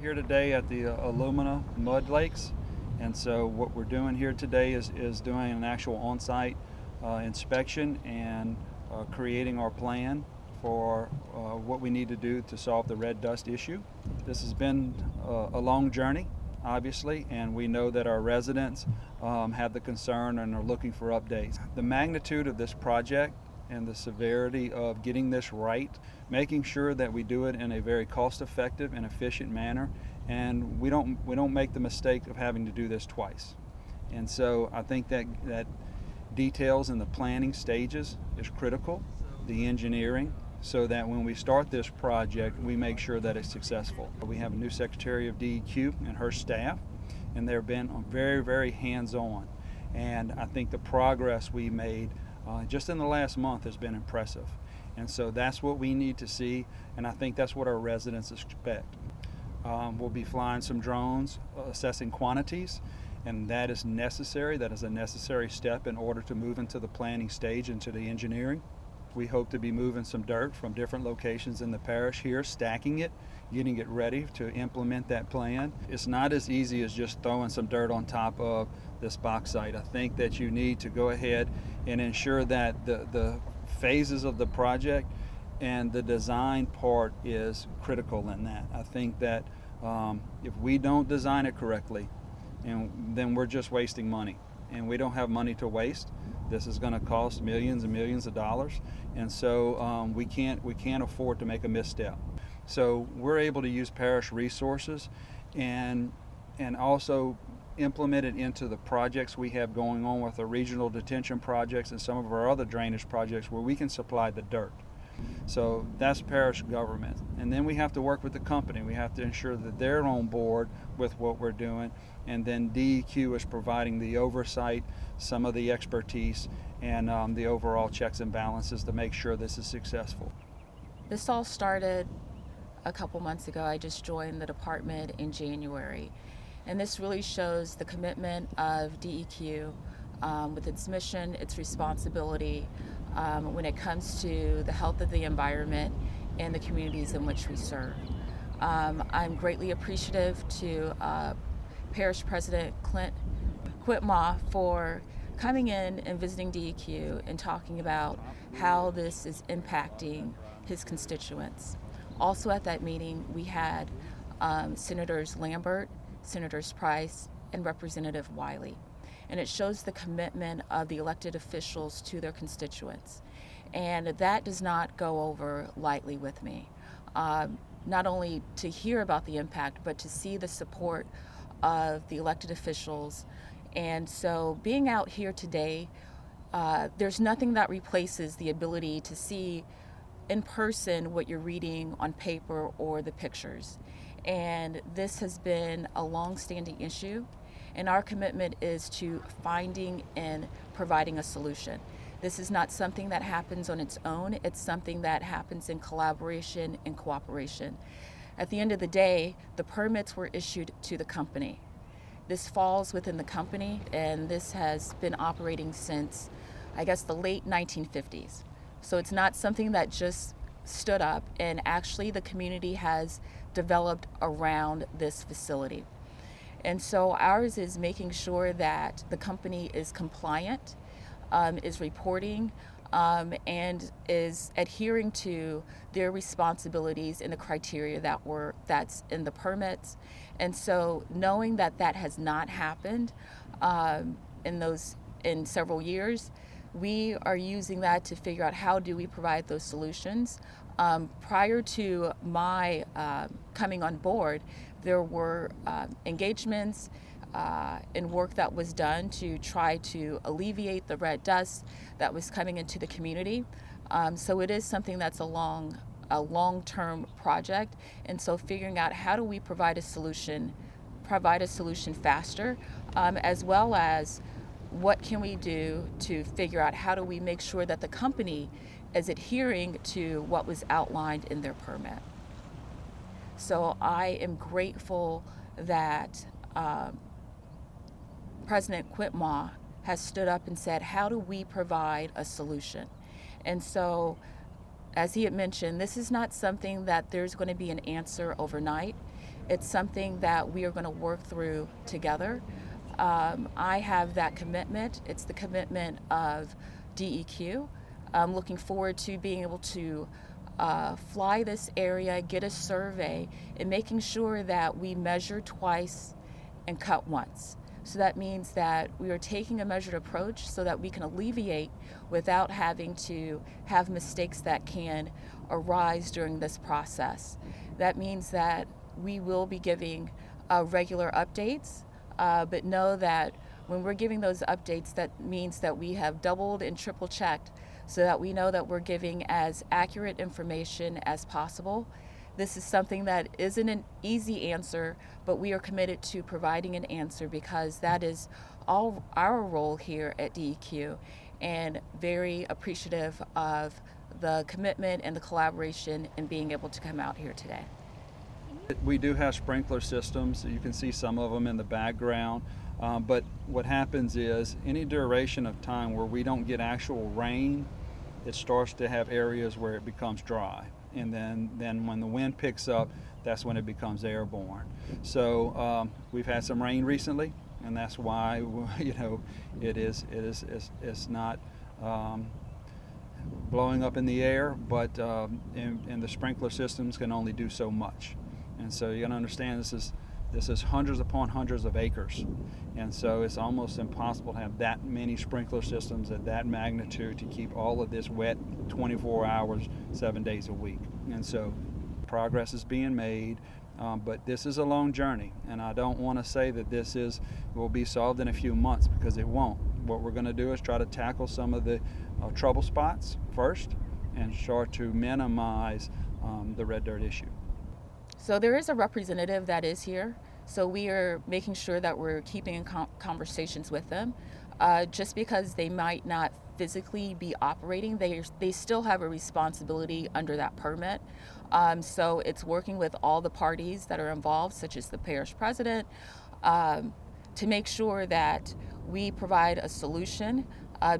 here today at the Alumina Mud Lakes, and so what we're doing here today is doing an actual on-site inspection and creating our plan for what we need to do to solve the red dust issue. This has been a long journey, obviously, and we know that our residents have the concern and are looking for updates. The magnitude of this project and the severity of getting this right, making sure that we do it in a very cost-effective and efficient manner, and we don't make the mistake of having to do this twice. And so I think that details in the planning stages is critical, the engineering, so that when we start this project, we make sure that it's successful. We have a new Secretary of DEQ and her staff, and they've been very, very hands-on. And I think the progress we made just in the last month has been impressive. And so that's what we need to see, and I think that's what our residents expect. We'll be flying some drones, assessing quantities, and that is necessary. That is a necessary step in order to move into the planning stage, into the engineering. We hope to be moving some dirt from different locations in the parish here, stacking it, getting it ready to implement that plan. It's not as easy as just throwing some dirt on top of this bauxite. I think that you need to go ahead and ensure that the phases of the project and the design part is critical in that. I think that if we don't design it correctly, then we're just wasting money, and we don't have money to waste. This is going to cost millions and millions of dollars, and so we can't afford to make a misstep. So we're able to use parish resources and also implement it into the projects we have going on with the regional detention projects and some of our other drainage projects where we can supply the dirt. So that's parish government. And then we have to work with the company. We have to ensure that they're on board with what we're doing. And then DEQ is providing the oversight, some of the expertise, and the overall checks and balances to make sure this is successful. This all started a couple months ago. I just joined the department in January. And this really shows the commitment of DEQ with its mission, its responsibility when it comes to the health of the environment and the communities in which we serve. I'm greatly appreciative to Parish President Clint Whitmore for coming in and visiting DEQ and talking about how this is impacting his constituents. Also at that meeting, we had Senators Lambert, Senators Price, and Representative Wiley. And it shows the commitment of the elected officials to their constituents. And that does not go over lightly with me. Not only to hear about the impact, but to see the support of the elected officials. And so being out here today, there's nothing that replaces the ability to see in person what you're reading on paper or the pictures. And this has been a long-standing issue, and our commitment is to finding and providing a solution. This is not something that happens on its own. It's something that happens in collaboration and cooperation. At the end of the day, the permits were issued to the company. This falls within the company, and this has been operating since, I guess, the late 1950s. So it's not something that just stood up, and actually the community has developed around this facility. And so ours is making sure that the company is compliant, is reporting, and is adhering to their responsibilities and the criteria that's in the permits. And so knowing that that has not happened in several years, we are using that to figure out how do we provide those solutions. Prior to my coming on board, there were engagements and work that was done to try to alleviate the red dust that was coming into the community. So it is something that's a long-term project, and so figuring out how do we provide a solution faster, as well as what can we do to figure out how do we make sure that the company is adhering to what was outlined in their permit. So I am grateful that President Whitmore has stood up and said, how do we provide a solution? And so, as he had mentioned, this is not something that there's going to be an answer overnight. It's something that we are going to work through together. I have that commitment. It's the commitment of DEQ. I'm looking forward to being able to fly this area, get a survey, and making sure that we measure twice and cut once. So that means that we are taking a measured approach so that we can alleviate without having to have mistakes that can arise during this process. That means that we will be giving regular updates, but know that when we're giving those updates, that means that we have doubled and triple checked so that we know that we're giving as accurate information as possible. This is something that isn't an easy answer, but we are committed to providing an answer because that is all our role here at DEQ, and very appreciative of the commitment and the collaboration in being able to come out here today. We do have sprinkler systems. You can see some of them in the background. But what happens is any duration of time where we don't get actual rain, it starts to have areas where it becomes dry. And then when the wind picks up, that's when it becomes airborne. So we've had some rain recently, and that's why it's not blowing up in the air, but and the sprinkler systems can only do so much. And so you got to understand this is hundreds upon hundreds of acres, and so it's almost impossible to have that many sprinkler systems at that magnitude to keep all of this wet 24 hours, 7 days a week. And so progress is being made, but this is a long journey, and I don't want to say that will be solved in a few months, because it won't. What we're going to do is try to tackle some of the trouble spots first and start to minimize the red dirt issue. So there is a representative that is here. So we are making sure that we're keeping in conversations with them. Just because they might not physically be operating, they still have a responsibility under that permit. So it's working with all the parties that are involved, such as the parish president, to make sure that we provide a solution,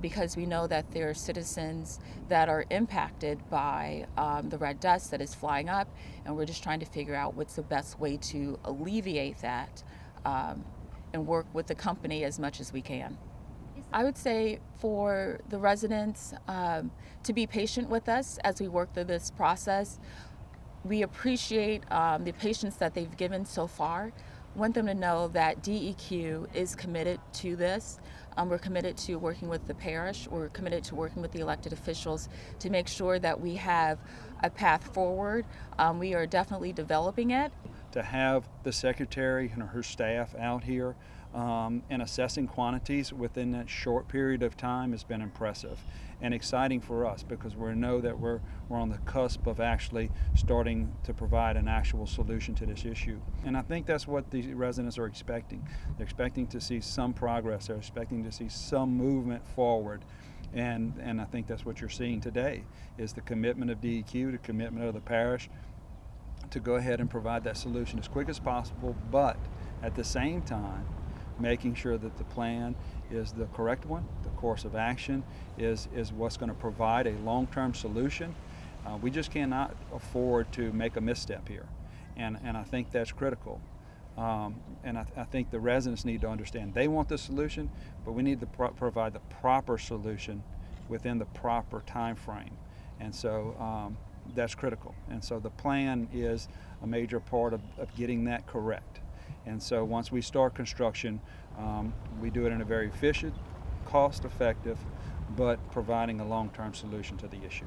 because we know that there are citizens that are impacted by the red dust that is flying up, and we're just trying to figure out what's the best way to alleviate that, and work with the company as much as we can. I would say for the residents to be patient with us as we work through this process. We appreciate the patience that they've given so far. Want them to know that DEQ is committed to this. We're committed to working with the parish. We're committed to working with the elected officials to make sure that we have a path forward. We are definitely developing it. To have the secretary and her staff out here and assessing quantities within that short period of time has been impressive and exciting for us, because we know that we're on the cusp of actually starting to provide an actual solution to this issue. And I think that's what the residents are expecting. They're expecting to see some progress. They're expecting to see some movement forward. And I think that's what you're seeing today, is the commitment of DEQ, the commitment of the parish to go ahead and provide that solution as quick as possible, but at the same time making sure that the plan is the correct one, the course of action is what's going to provide a long-term solution. We just cannot afford to make a misstep here, and I think that's critical. And I think the residents need to understand they want the solution, but we need to provide the proper solution within the proper time frame, and so that's critical. And so the plan is a major part of getting that correct. And so once we start construction, we do it in a very efficient, cost-effective, but providing a long-term solution to the issue.